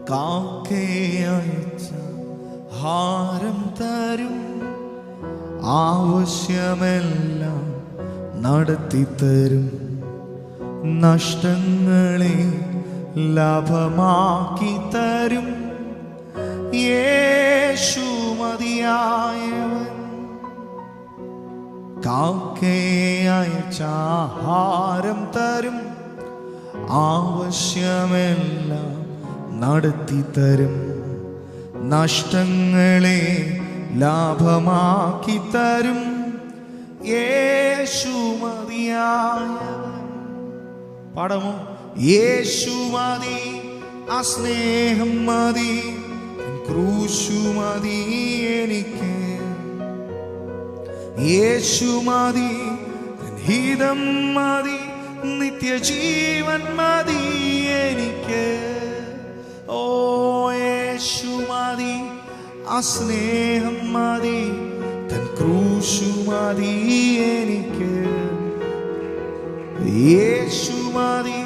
കാക്കയച്ച ഹാരം തരും, ആവശ്യമെല്ലാം നടത്തിത്തരും, നഷ്ടങ്ങളെ ലാഭമാക്കി തരും. യേശു മതിയായവൻ. കാക്കയച്ച ആഹാരം തരും, ആവശ്യമെല്ലാം നടത്തിത്തരും, നഷ്ടങ്ങളെ ലാഭമാക്കി തരും. യേശു മതിയായവൻ. പാടമോ? യേശു മതി, ആ സ്നേഹം മതി, ക്രൂശു മതി എനിക്ക്. യേശു മതി, ഹിതം മതി, നിത്യജീവൻ മതി എനിക്ക്. ഓ യേശു മതി, ആ സ്നേഹം മതി, തൻ ക്രൂശു മതി എനിക്ക്. യേശു മതി,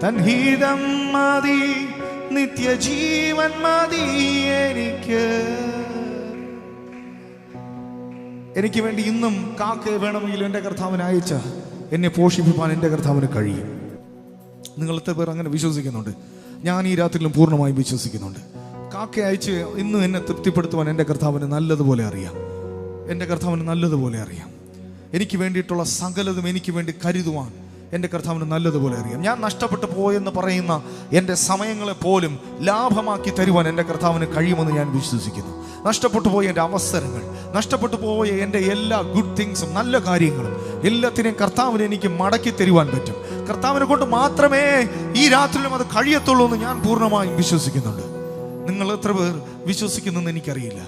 തൻ ഹിതം മതി, നിത്യജീവൻ മതി എനിക്ക്. എനിക്ക് വേണ്ടി ഇന്നും കാക്കയെ വേണമെങ്കിലും എൻ്റെ കർത്താവിന് അയച്ച എന്നെ പോഷിപ്പിക്കാൻ എൻ്റെ കർത്താവിന് കഴിയും. നിങ്ങൾ എത്ര പേർ അങ്ങനെ വിശ്വസിക്കുന്നുണ്ട്? ഞാൻ ഈ രാത്രിയിലും പൂർണ്ണമായും വിശ്വസിക്കുന്നുണ്ട്. കാക്കയെ അയച്ച് ഇന്നും എന്നെ തൃപ്തിപ്പെടുത്തുവാൻ എൻ്റെ കർത്താവിന് നല്ലതുപോലെ അറിയാം. എൻ്റെ കർത്താവിന് നല്ലതുപോലെ അറിയാം. എനിക്ക് വേണ്ടിയിട്ടുള്ള സകലതും എനിക്ക് വേണ്ടി കരുതുവാൻ എൻ്റെ കർത്താവിന് നല്ലതുപോലെ അറിയാം. ഞാൻ നഷ്ടപ്പെട്ടു പോയെന്ന് പറയുന്ന എൻ്റെ സമയങ്ങളെ പോലും ലാഭമാക്കി തരുവാൻ എൻ്റെ കർത്താവിന് കഴിയുമെന്ന് ഞാൻ വിശ്വസിക്കുന്നു. നഷ്ടപ്പെട്ടു പോയ എൻ്റെ അവസരങ്ങൾ, നഷ്ടപ്പെട്ടു പോയ എൻ്റെ എല്ലാ ഗുഡ് തിങ്സും, നല്ല കാര്യങ്ങളും എല്ലാത്തിനെയും കർത്താവിന് എനിക്ക് മടക്കി തരുവാൻ പറ്റും. കർത്താവിനെ കൊണ്ട് മാത്രമേ ഈ രാത്രിയിലും അത് കഴിയത്തുള്ളൂ എന്ന് ഞാൻ പൂർണ്ണമായും വിശ്വസിക്കുന്നുണ്ട്. നിങ്ങൾ എത്ര പേർ വിശ്വസിക്കുന്നെന്ന് എനിക്കറിയില്ല.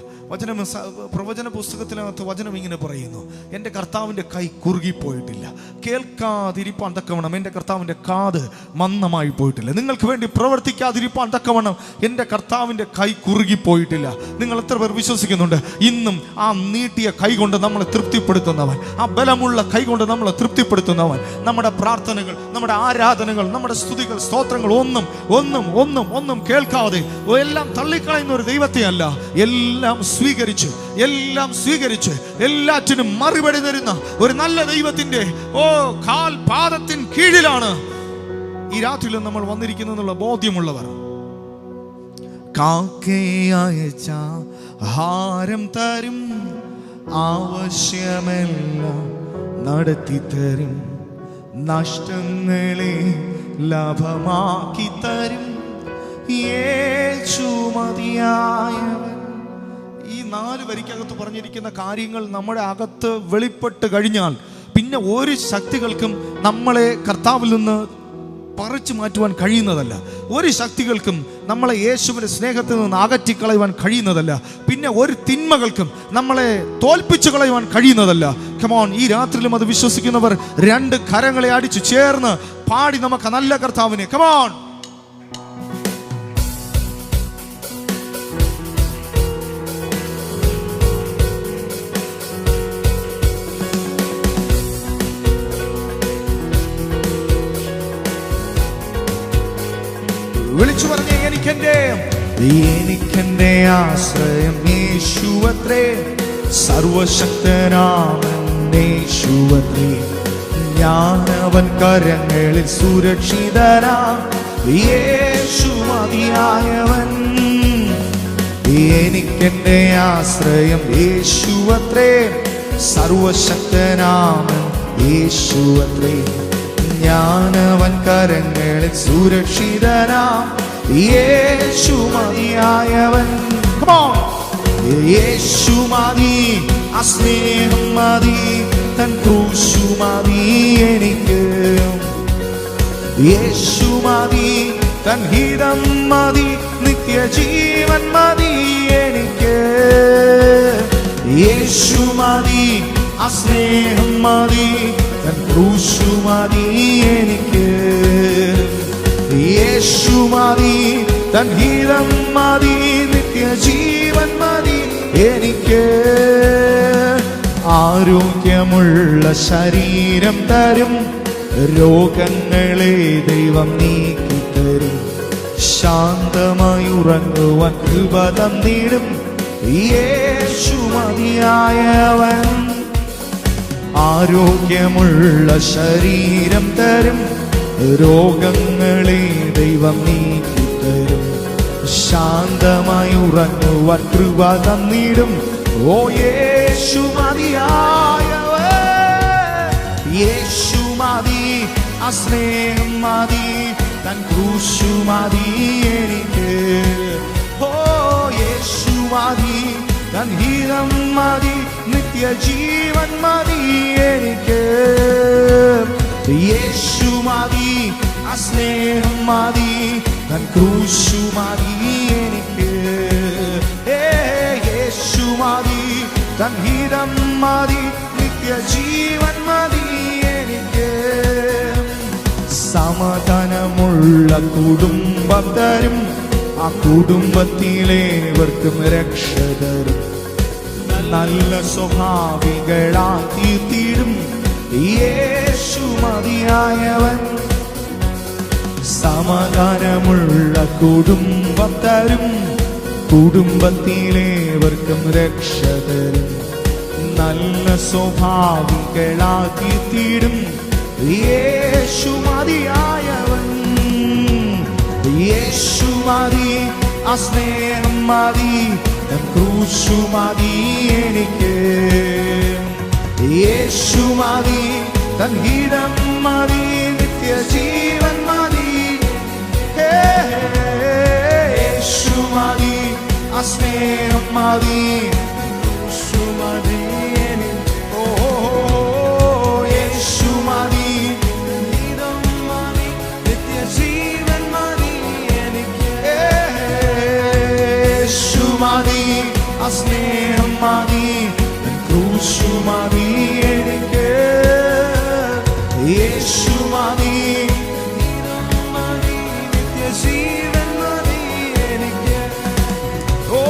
പ്രവചന പുസ്തകത്തിനകത്ത് വചനം ഇങ്ങനെ പറയുന്നു: എൻ്റെ കർത്താവിൻ്റെ കൈ കുറുകിപ്പോയിട്ടില്ല, കേൾക്കാതിരിപ്പാൻ തക്കവണ്ണം എൻ്റെ കർത്താവിൻ്റെ കാത് മന്ദമായി പോയിട്ടില്ല. നിങ്ങൾക്ക് വേണ്ടി പ്രവർത്തിക്കാതിരിപ്പാൻ തക്കവണ്ണം എൻ്റെ കർത്താവിൻ്റെ കൈ കുറുകിപ്പോയിട്ടില്ല. നിങ്ങൾ എത്ര പേർ വിശ്വസിക്കുന്നുണ്ട്? ഇന്നും ആ നീട്ടിയ കൈ കൊണ്ട് നമ്മളെ തൃപ്തിപ്പെടുത്തുന്നവൻ, ആ ബലമുള്ള കൈ കൊണ്ട് നമ്മളെ തൃപ്തിപ്പെടുത്തുന്നവൻ, നമ്മുടെ പ്രാർത്ഥനകൾ, നമ്മുടെ ആരാധനകൾ, നമ്മുടെ സ്തുതികൾ, സ്തോത്രങ്ങൾ ഒന്നും ഒന്നും ഒന്നും ഒന്നും കേൾക്കാതെ എല്ലാം തള്ളിക്കളയുന്ന ഒരു ദൈവത്തെ അല്ല, എല്ലാം സ്വീകരിച്ച് എല്ലാറ്റിനും മറുപടി തരുന്ന ഒരു നല്ല ദൈവത്തിന്റെ കാൽ പാദത്തിൻ കീഴിലാണ് ഈ രാത്രിയിൽ നമ്മൾ വന്നിരിക്കുന്നുള്ള ബോധ്യമുള്ളവർ. കാക്കയച്ച ആഹാരം തരും, ആവശ്യമെല്ലാം നടത്തി തരും, നഷ്ടങ്ങളെ ലാഭമാക്കി തരും. യേശു മതിയായവൻ. ഈ 4 വരിക്കകത്ത് പറഞ്ഞിരിക്കുന്ന കാര്യങ്ങൾ നമ്മുടെ അകത്ത് വെളിപ്പെട്ട് കഴിഞ്ഞാൽ പിന്നെ ഒരു ശക്തികൾക്കും നമ്മളെ കർത്താവിൽ നിന്ന് പറിച്ചു മാറ്റുവാൻ കഴിയുന്നതല്ല. ഒരു ശക്തികൾക്കും നമ്മളെ യേശുവിന്റെ സ്നേഹത്തിൽ നിന്ന് അകറ്റിക്കളയുവാൻ കഴിയുന്നതല്ല. പിന്നെ ഒരു തിന്മകൾക്കും നമ്മളെ തോൽപ്പിച്ചു കളയുവാൻ കഴിയുന്നതല്ല. കമോൺ, ഈ രാത്രിയിലും അത് വിശ്വസിക്കുന്നവർ 2 കരങ്ങളെ അടിച്ചു ചേർന്ന് പാടി നമുക്ക് നല്ല കർത്താവിനെ കമോൺ. വിളിച്ചു പറഞ്ഞേ, എനിക്കെന്റെ ആശ്രയം യേശുവത്രേ, സർവശക്തനാമൻ യേശുവത്രേ, ഞാനവൻ കരങ്ങളിൽ സുരക്ഷിതനാം, യേശു മതിയായവൻ. എനിക്കെന്റെ ആശ്രയം യേശുവത്രേ, സർവശക്തനാമൻ യേശുവത്രേ, ഞാനവൻ കരങ്ങളിൽ സുരക്ഷിതനാം, യേശു മതിയായവൻ. യേശു മതി, ആ സ്നേഹം മതി, തൻ ക്രൂശു മതി എനിക്ക്. യേശു മതി, തൻ ഹിതം മതി, നിത്യജീവൻ മതി എനിക്ക്. യേശു മതി, ആ സ്നേഹം മതി, തൻ ക്രൂശു മതി എനിക്ക്. യേശു മതി, തൻ ഹിതം മതി, നിത്യജീവൻ മതി എനിക്ക്. ആരോഗ്യമുള്ള ശരീരം തരും, രോഗങ്ങളെ ദൈവം നീക്കിത്തരും, ശാന്തമായി ഉറങ്ങുവാൻ കൃപ തന്നിടും യേശു മതിയായവൻ. ആരോഗ്യമുള്ള ശരീരം തരും, രോഗങ്ങളെ ദൈവം നീക്കിത്തരും. ശാന്തമായി ഉറങ്ങുവാൻ കൃപ തന്നിടും ഓ യേശു മതിയായവൻ. യേശു മതി, ആ സ്നേഹം മതി, തൻ ക്രൂശു മതി എനിക്ക്. ഓ യേശു മതി, തൻ ഹിതം മതി, നിത്യജീവൻ മതി എനിക്ക്. യേശു മതി, ആ സ്നേഹം മതി, തൻ ക്രൂശു മതി എനിക്ക്. യേശു മതി, തൻ ഹിതം മതി, നിത്യജീവൻ മതി എനിക്ക്. സമാധാനമുള്ള കുടുംബം തരും, ആ കുടുംബത്തിലേവർക്കും രക്ഷ തരും. നല്ല സ്വഭാവികളാക്കി തീരും യേശു മതിയായവൻ. സമാധാനമുള്ള കുടുംബം തരും, കുടുംബത്തിലേവർക്കും രക്ഷ തരും. നല്ല സ്വഭാവികളാക്കി തീരും യേശു മതിയായവൻ. യേശു മതി, ആ സ്നേഹം മതി, ക്രൂശു മതി എനിക്ക്. യേശു മതി, തൻ ഹിതം മതി, നിത്യജീവൻ മതി. യേശു മതി, ആ സ്നേഹം മതി, ക്രൂശു മതി എനിക്ക്. ഓ യേശു മതി, ഹിതം മതി, നിത്യജീവൻ മതി എനിക്ക്. യേശു മതി, ആ സ്നേഹം മതി, ക്രൂശു മതി എനിക്ക്. യേശു മതി, നിത്യജീവൻ മതി എനിക്ക്. ഓ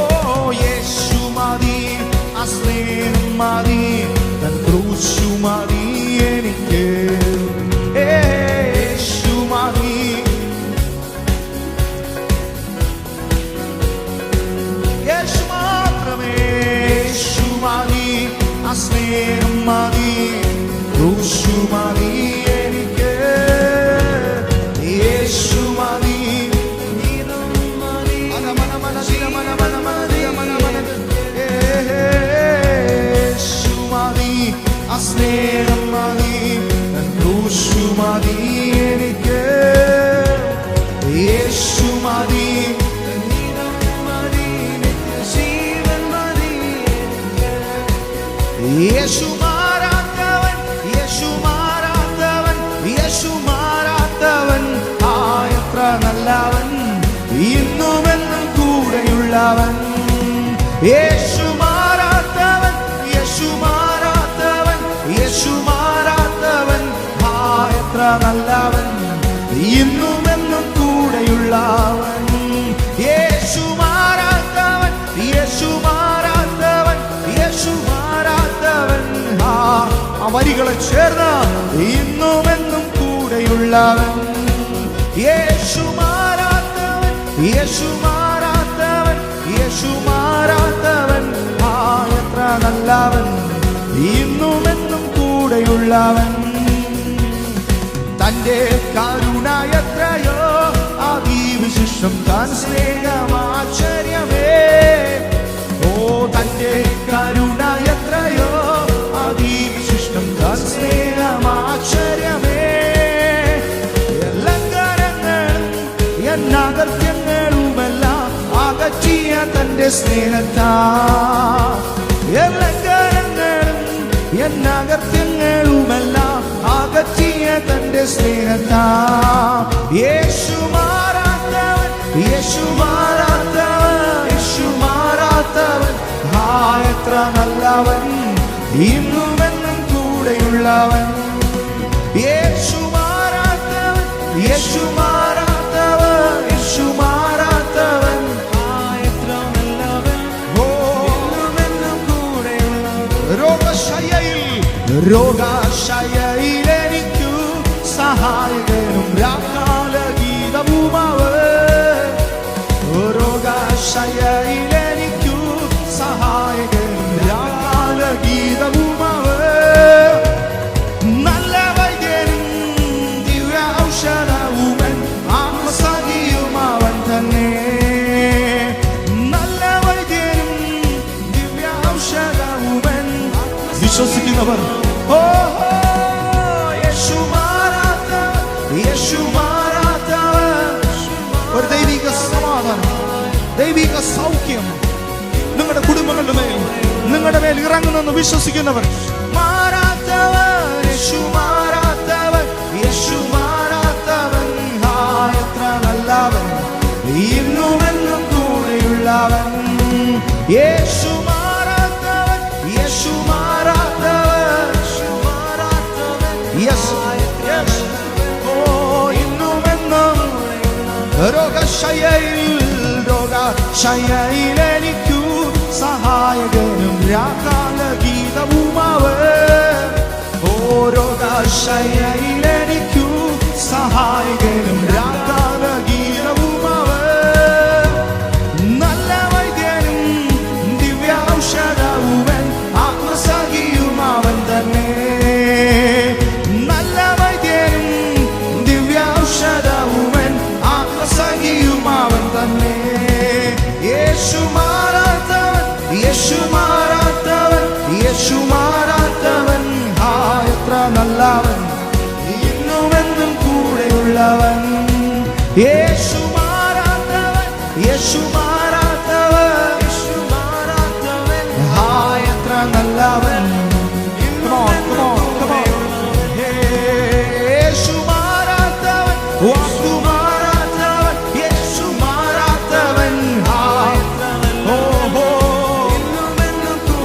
യേശു മതി, ആ സ്നേഹം മതി, തൻ ക്രൂശു മതി എനിക്ക്. യേശു മതി, യേശു മാത്രമേ. യേശു മതി, ആ സ്നേഹം മതി, ക്രൂശു മതി എനിക്ക്. യേശു മതി, യേശു മതി, ആ സ്നേഹം മതി, ക്രൂശു മതി എനിക്ക്. യേശു മതി, യേശു മാറാത്തവൻ, യേശു മാറാത്തവൻ, യേശു മാറാത്തവൻ. ആ എത്ര നല്ലവൻ, ഇന്നുമെന്നും കൂടെയുള്ളവൻ. യേശു മാറാത്തവൻ, യേശു മാറാത്തവൻ, യേശു മാറാത്തവൻ. ആ എത്ര നല്ലവൻ, ഇന്നുമെന്നും കൂടെയുള്ളവൻ. യേശു മാറാത്തവൻ, യേശു മാറാത്തവൻ, യേശു മാറാത്തവൻ. ആ വരികളെ ചേർന്ന് ഇന്നുമെന്നും കൂടെയുള്ളവൻ. യേശു മാറാത്തവൻ, യേശു മാറാത്തവൻ, യേശു മാറാത്തവൻ. ആ എത്ര നല്ലവൻ, ഇന്നുമെന്നും കൂടെയുള്ളവൻ. തന്റെ കരുണ എത്രയോ അതിവിശിഷ്ടം, താൻ സ്നേഹമാശ്ചര്യമേ. ഓ തന്റെ കരുണ എത്രയോ അതിവിശിഷ്ടം, താൻ സ്നേഹമാശ്ചര്യമേ. ലംഘനങ്ങളും എന്നകൃത്യങ്ങളുമെല്ലാം അകറ്റിയ തന്റെ സ്നേഹത്താ. ലംഘനങ്ങളും എന്നകൃത്യങ്ങളുമെല്ലാം അകറ്റിയ തന്റെ സ്നേഹത്താ. യേശു മാറാത്തവൻ, യേശു മാറാത്തവൻ, യേശു മാറാത്തവൻ. ആ എത്ര നല്ലവൻ, ഇന്നുമെന്നും കൂടെയുള്ളവൻ. യേശു മാറാത്തവൻ, യേശു മാറാത്തവൻ, യേശു മാറാത്തവൻ. ആ എത്ര നല്ലവൻ, ഓ ഇന്നുമെന്നും കൂടെയുള്ളവൻ. രോഗശയ്യയിലെനിക്കു സഹായകനും രാക്കാലഗീതവുമാവൻ. ദൈവിക സമാധാനം, ദൈവിക സൗഖ്യം നിങ്ങളുടെ കുടുംബങ്ങളുടെ മേൽ, നിങ്ങളുടെ മേൽ ഇറങ്ങുന്നെന്ന് വിശ്വസിക്കുന്നവർ, മാറാത്തവൻ യേശു, മാറാത്തവൻ യേശു, മാറാത്തവൻ എത്ര നല്ലവൻ, ഇന്നുമെന്നും കൂടെയുള്ളവൻ. യേശു മാറാത്തവൻ, യേശു മാറാത്തവൻ, യേശു മാറാത്തവൻ, യെസ് യെസ്, ഓ ഇന്നുമെന്നും. രോഗശയ്യയിൽ എനിക്കു സഹായകനും രാക്കാല ഗീതവുമാവൻ. ഓ രോഗശയ്യയിൽ എനിക്കു സഹായകനും രാക്കാല ഗീതവുമാവൻ. നല്ല വൈദ്യനും ദിവ്യൗഷധവുമൻ ആത്മസഖിയുമാവൻ തന്നെ. നല്ല വൈദ്യനും ദിവ്യൗഷധവുമൻ ആത്മസഖിയുമാവൻ തന്നെ. യേശു മാറാത്തവൻ, യേശു മാറാത്തവൻ, യേശു മാറാത്തവൻ എത്ര നല്ലവൻ, ഇന്നുമെന്നും കൂടെയുള്ളവൻ. യേശു മാറാത്തവൻ, യേശു മാറാത്തവൻ, യേശു മാറാത്തവൻ എത്ര നല്ലവൻ. യേശു മാറാത്തവൻ, വാക്കു മാറാത്തവൻ, യേശു മാറാത്തവൻ.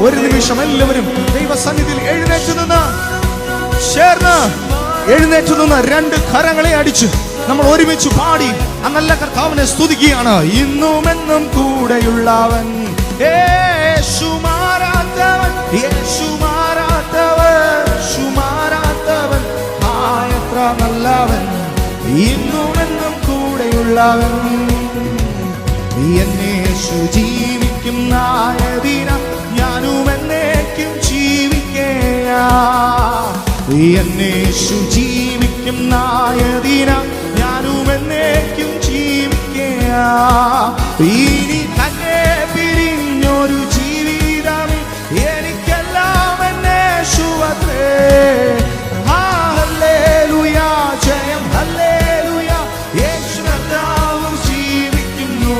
ഒരു നിമിഷം എല്ലാവരും ദൈവസന്നിധിയിൽ എഴുന്നേറ്റ് നിന്ന്, ചേർന്ന് എഴുന്നേറ്റ് നിന്ന് രണ്ട് കരങ്ങളെ അടിച്ച് നമ്മൾ ഒരുമിച്ച് പാടി ആ നല്ല കർത്താവിനെ സ്തുതിക്കുകയാണ്. ഇന്നുമെന്നും കൂടെയുള്ളവൻ, യേശു മാറാത്തവൻ, യേശു മാറാത്തവൻ, യേശു മാറാത്തവൻ എത്ര നല്ലവൻ, ഇന്നുമെന്നും കൂടെയുള്ളവൻ. എന്നെ യേശു ജീവിക്കുന്നായതിനാൽ ഞാനും എന്നേക്കും ജീവിക്കയാ. എന്നെ യേശു ജീവിക്കുന്നായതിനാൽ ഞാനും എന്നേക്കും ജീവിക്കയാ. ഇനി തന്നെ പിരിഞ്ഞൊരു ജീവിതം എനിക്കെല്ലാം എന്നേശുവത്രേ. ഹല്ലേലൂയ, ജയം ഹല്ലേലൂയ, യേശു കർത്താവ് ജീവിക്കുന്നു.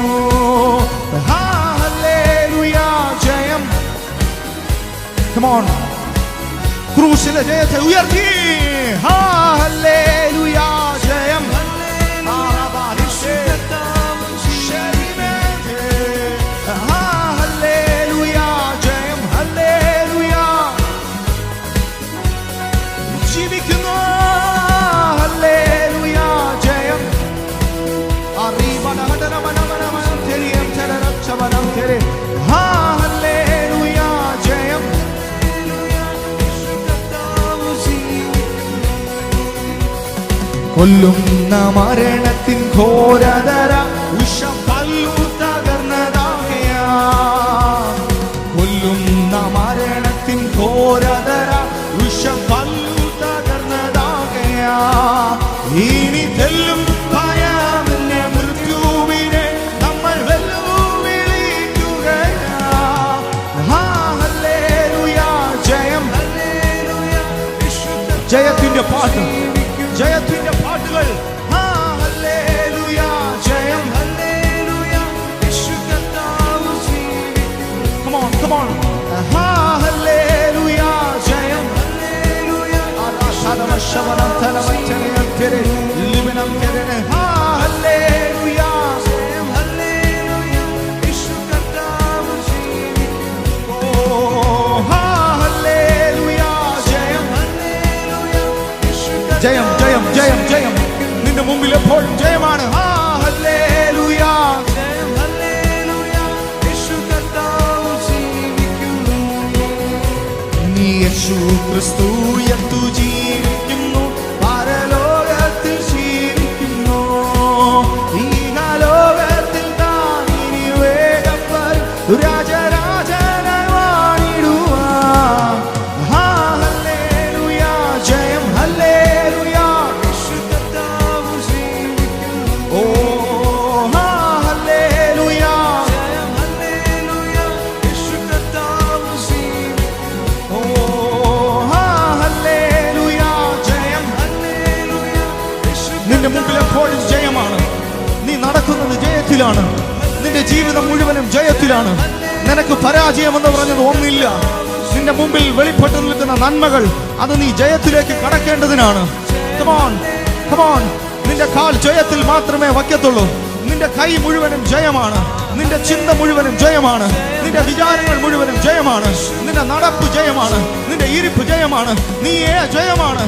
ഹല്ലേലൂയ, ജയം. Come on, ക്രൂശിലെ ജയത്തെ ഉയർത്തി. ഹല്ലേലൂയ, ജയം. ഹല്ലേലൂയ, ജയം. ഹല്ലേലൂയ, ജീവിക്കുന്നു. ഹല്ലേലൂയ, ജയം. ഹല്ലേലൂയ, ജയം. കൊല്ലുന്ന മരണത്തിൻ ഘോരതര ഉഷപ്പല്ലു തകർന്നതാകയാ. കൊല്ലുന്ന മരണത്തിൻ ഘോരതര ഉഷപ്പല്ലു തകർന്നതാകയാ. ഇനി തെല്ലും ഭയമില്ല മൃത്യുവിനെ നമ്മൾ വെല്ലുവിളിക്കുകയാ. ഹല്ലേലൂയ, ജയം. ജയത്തിന്റെ പാട്ട്, ജയത്തിന്റെ പാട്ടുകൾ. ഹല്ലേലൂയ, ജയം. ഹല്ലേലൂയ, യേശു കർത്താവ് ജീവിക്കുന്നു. Come on, come on. Hallelujah, ജയം. ഹല്ലേലൂയ, ആരാധന ശബനം തലമറ്റനം തെരെ ലിബനം തെരെ. ഹല്ലേലൂയ, ജയം. ഹല്ലേലൂയ, യേശു കർത്താവ് ജീവിക്കുന്നു. ഓ ഹല്ലേലൂയ, ജയം. ഹല്ലേലൂയ, യേശു ജയം, ജയം, ജയം, ജയം. നിന്റെ മുമ്പിൽ എപ്പോഴും ജയമാണ്. ഹല്ലേലൂയ, ജയം. ഹല്ലേലൂയ, യേശു കർത്താവ് ജീവിക്കുന്നു. നീ യേശു ക്രിസ്തു യത്തു ജീവിക്കുന്നു, പരലോകത്തിൽ ജീവിക്കുന്നു. ഈ ലോകത്തിൽ താൻ ഇനി വേഗം വരും, രാജരാജനായി വാണിടുവാൻ. ഹല്ലേലൂയ, ജയം. ഹല്ലേലൂയ, യേശു കർത്താവ് ജീവിക്കുന്നു. ഓ ഹല്ലേലൂയ, ജയം. ഹല്ലേലൂയ, യേശു കർത്താവ് ജീവിക്കുന്നു. ഓ ഹല്ലേലൂയ, ജയം. ഹല്ലേലൂയ, യേശു. നിന്റെ മുമ്പിൽ എപ്പോഴും ജയമാണ്. നീ നടക്കുന്നത് ജയത്തിൽ ജയത്തിലാണ്. നിന്റെ ജീവിതം മുഴുവനും ജയത്തിലാണ്. നിനക്ക് പരാജയമെന്ന് പറഞ്ഞത് ഒന്നില്ല. നിന്റെ മുമ്പിൽ വെളിപ്പെട്ടു നിൽക്കുന്ന നന്മകൾ അത് നീ ജയത്തിലേക്ക് കടക്കേണ്ടതിനാണ്. Come on, come on. നിന്റെ കാൽ ജയത്തിൽ മാത്രമേ വയ്ക്കത്തുള്ളൂ. നിന്റെ കൈ മുഴുവനും ജയമാണ്. നിന്റെ ചിന്ത മുഴുവനും ജയമാണ്. നിന്റെ വിചാരങ്ങൾ മുഴുവനും ജയമാണ്. നിന്റെ നടപ്പ് ജയമാണ്. നിന്റെ ഇരിപ്പ് ജയമാണ്. നീയേ ജയമാണ്.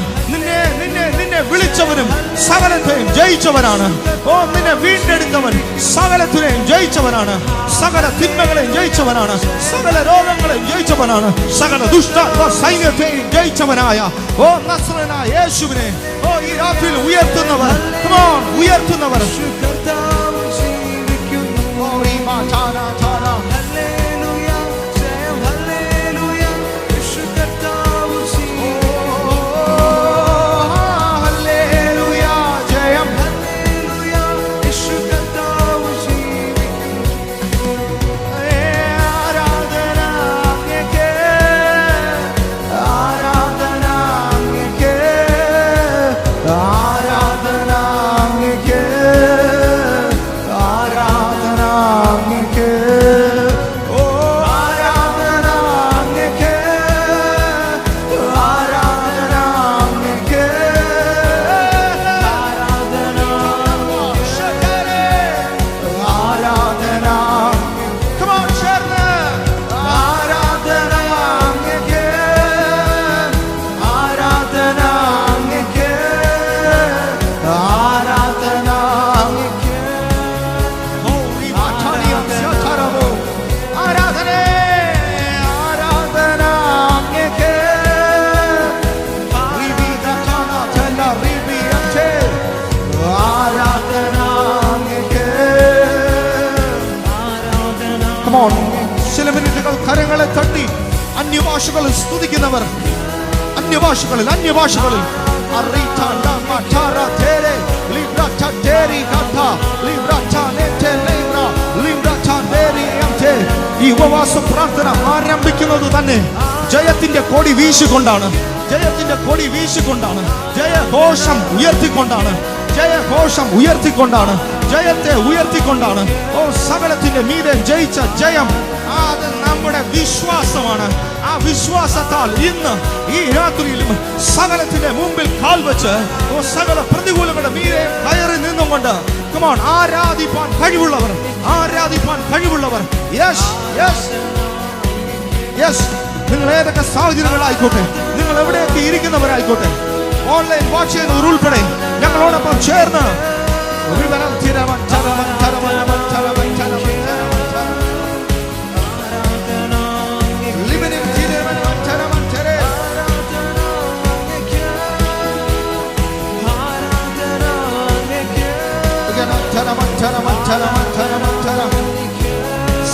നിന്നെ വിളിച്ചവനും സകലത്തെയും ജയിച്ചവനാണ്. ഓ, നിന്നെ വീണ്ടെടുത്തവൻ സകലത്തിനെയും ജയിച്ചവനാണ്. സകല തിന്മകളെയും ജയിച്ചവനാണ്. സകല രോഗങ്ങളെയും ജയിച്ചവനാണ്. സകല ദുഷ്ടാത്മ സൈന്യത്തെയും ജയിച്ചവനായ ഓ നസ്രനായ യേശുവിനെ ഓ ഈ രാത്രിയിൽ ഉയർത്തുന്നവർ, ഉയർത്തുന്നവർ. ചില മിനിറ്റുകൾ കരങ്ങളെ തട്ടി അന്യഭാഷകളിൽ സ്തുതിക്കുന്നവർ, അന്യഭാഷകളിൽ ഈ ഉപവാസ പ്രാർത്ഥന ആരംഭിക്കുന്നത് തന്നെ ജയത്തിന്റെ കൊടി വീശിക്കൊണ്ടാണ്. ജയത്തിന്റെ കൊടി വീശിക്കൊണ്ടാണ്. ജയഘോഷം ഉയർത്തിക്കൊണ്ടാണ്. ജയഘോഷം ഉയർത്തിക്കൊണ്ടാണ്. ജയത്തെ ഉയർത്തിക്കൊണ്ടാണ്. ഓ, സകലത്തിന്റെ മീതെ ജയിച്ച ജയം അത് നമ്മുടെ വിശ്വാസമാണ്. ആ വിശ്വാസത്താൽ ഇന്ന് ഈ രാത്രിയിലും സകലത്തിന്റെ മുമ്പിൽ കാൽ വെച്ച് ഓ സകല പ്രതികൂലങ്ങളുടെ മീതെ കയറി നിന്നുകൊണ്ട് കമോൺ ആരാധിപ്പാൻ കഴിവുള്ളവർ, ആരാധിപ്പാൻ കഴിവുള്ളവർ. Yes yes yes. നിങ്ങൾ ഏതൊക്കെ സാഹചര്യങ്ങളായിക്കോട്ടെ, നിങ്ങൾ എവിടെയൊക്കെ ഇരിക്കുന്നവരായിക്കോട്ടെ, ഓൺലൈൻ വാച്ച് ചെയ്യുന്നവർ ഉൾപ്പെടെ ഞങ്ങളോടൊപ്പം ചേർന്ന്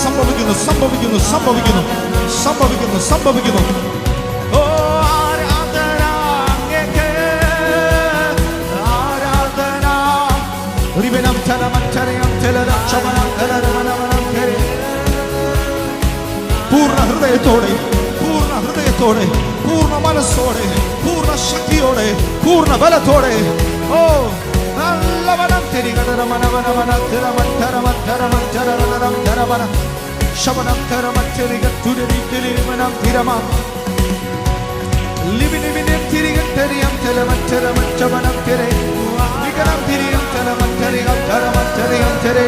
സംഭവിക്കുന്നു സംഭവിക്കുന്നു സംഭവിക്കുന്നു സംഭവിക്കുന്നു സംഭവിക്കുന്നു. ഓ ആരാധന അങ്ങേക്ക്, ആരാധന. പൂർണ്ണ ഹൃദയത്തോടെ, പൂർണ്ണ ഹൃദയത്തോടെ, പൂർണ്ണ മനസ്സോടെ, പൂർണ്ണ ശക്തിയോടെ, പൂർണ്ണ ബലത്തോടെ ഓ നല്ലവനം ശബനം തരമറ്റരികത്തുരമനം തിരമ ലിവിനിവിനം തിരികെ തെരിയം തലമറ്റരമറ്റവനം തിരെ വികരം തിരിയം തലമറ്റരികം തരമറ്റരികം തിരെ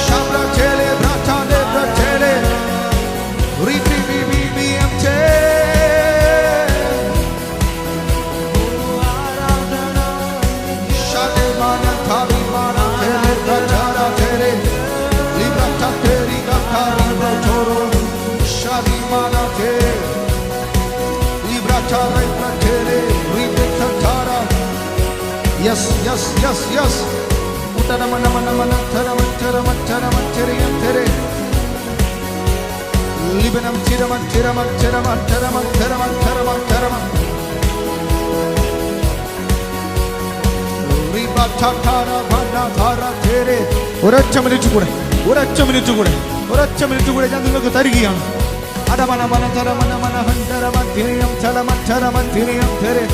ശബ്ര ചേലെ ബ്രച്ചാലെ ബ്രച്ചേലെ റിപി ബിബി ബിയം ചേ ശാലെ മാന താവി മാന ചേലെ ബ്രച്ചാര ചേലെ ലിബ്രച്ച തേരി ഗാരി ബ്രച്ചോരോ ശാലി മാന ചേ ലിബ്രച്ച ബ്രച്ചേലെ റിപി ചാര. Yes, yes, yes, yes. Uttara mana mana thara manchara tere. Libanam chira. Riba chakara bana thara tere. ഒരൊറ്റ മിനിറ്റ് കൂടെ ഞാൻ നിങ്ങൾക്ക് തരികയാണ്. അടമന മന ധര മന മന ഹന്തര മന്ദിരം ചലമച്ചര മന്ദിരം tere.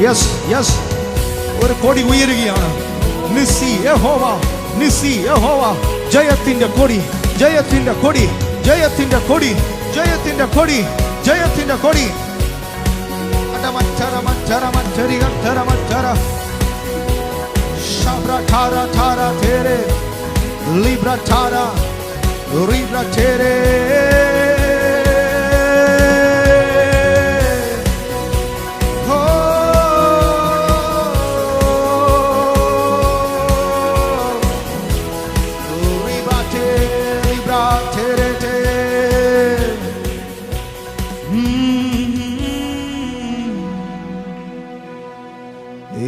Yes, yes. ഒരു കൊടി ഉയരുകയാണ്. നിസ്സി യഹോവ, നിസ്സി യഹോവ. ജയത്തിന്റെ കൊടി, ജയത്തിന്റെ കൊടി, ജയത്തിന്റെ കൊടി, ജയത്തിന്റെ കൊടി, ജയത്തിന്റെ കൊടി. മറ്റര മറ്റര മറ്റരി ഗന്ധര മറ്റര ശബ്ര ഠാര ഠാര തേരെ ലിബ്ര ഠാര റിബ്ര തേരെ.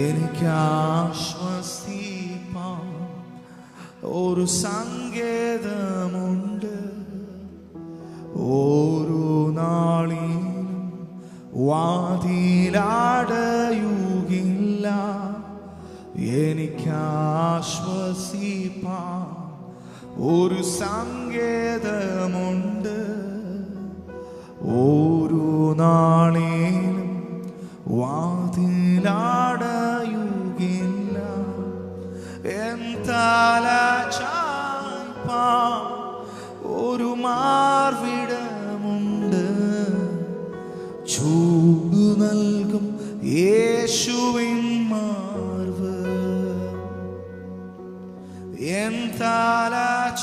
എനിക്ക് ആശ്വസിപ്പാൻ ഒരു സങ്കേതമുണ്ട്. ഓരോ നാളിലും വാതിലടയുകില്ല. എനിക്ക് ആശ്വസിപ്പാൻ ഒരു സങ്കേതമുണ്ട്. ഓരോ നാളിലും വാതിലടയുകില്ല. എൻ തല ചായ്പാൻ ഒരു മാർവിടമുണ്ട്. ചൂട് നൽകും യേശുവിൻ മാർവ്. എൻ തല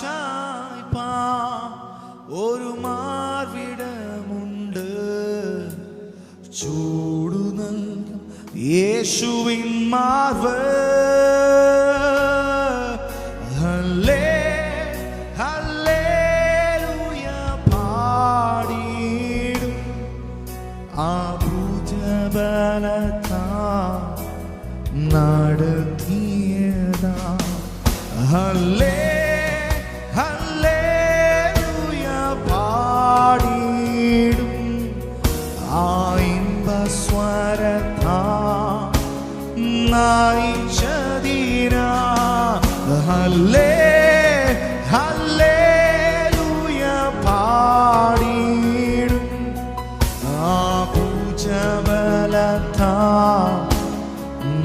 ചായ്പാൻ ഒരു മാർവിടമുണ്ട്. ചൂട് നൽകും യേശുവിൻ മാർവ്. ഹല്ലേ ഹല്ലേലൂയ പാടിടും ആ ഭുജബലത്താൽ നടത്തിയതാ. ഹല്ലേ ഹല്ലേലൂയ പാടിടും ആ ഇമ്പസ്വരത്താൽ നയിച്ചതിനാ. ഹല്ലേ ഹല്ലേലൂയ പാടിടും ആ ഭുജബലത്താൽ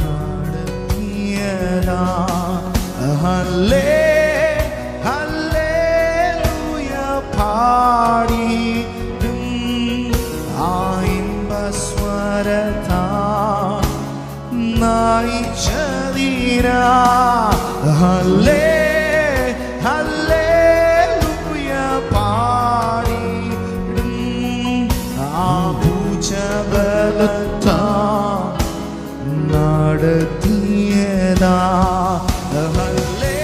നടത്തിയതാ. ഹല്ലേ ഹല്ലേലൂയ പാടിടും ആ ഇമ്പസ്വരത്താൽ നയിച്ചതിനാ. ഹല്ലേ ഹല്ലേലൂയ പാടിടും ആ ഭുജബലത്താൽ നടത്തിയതാ. ഹല്ലേ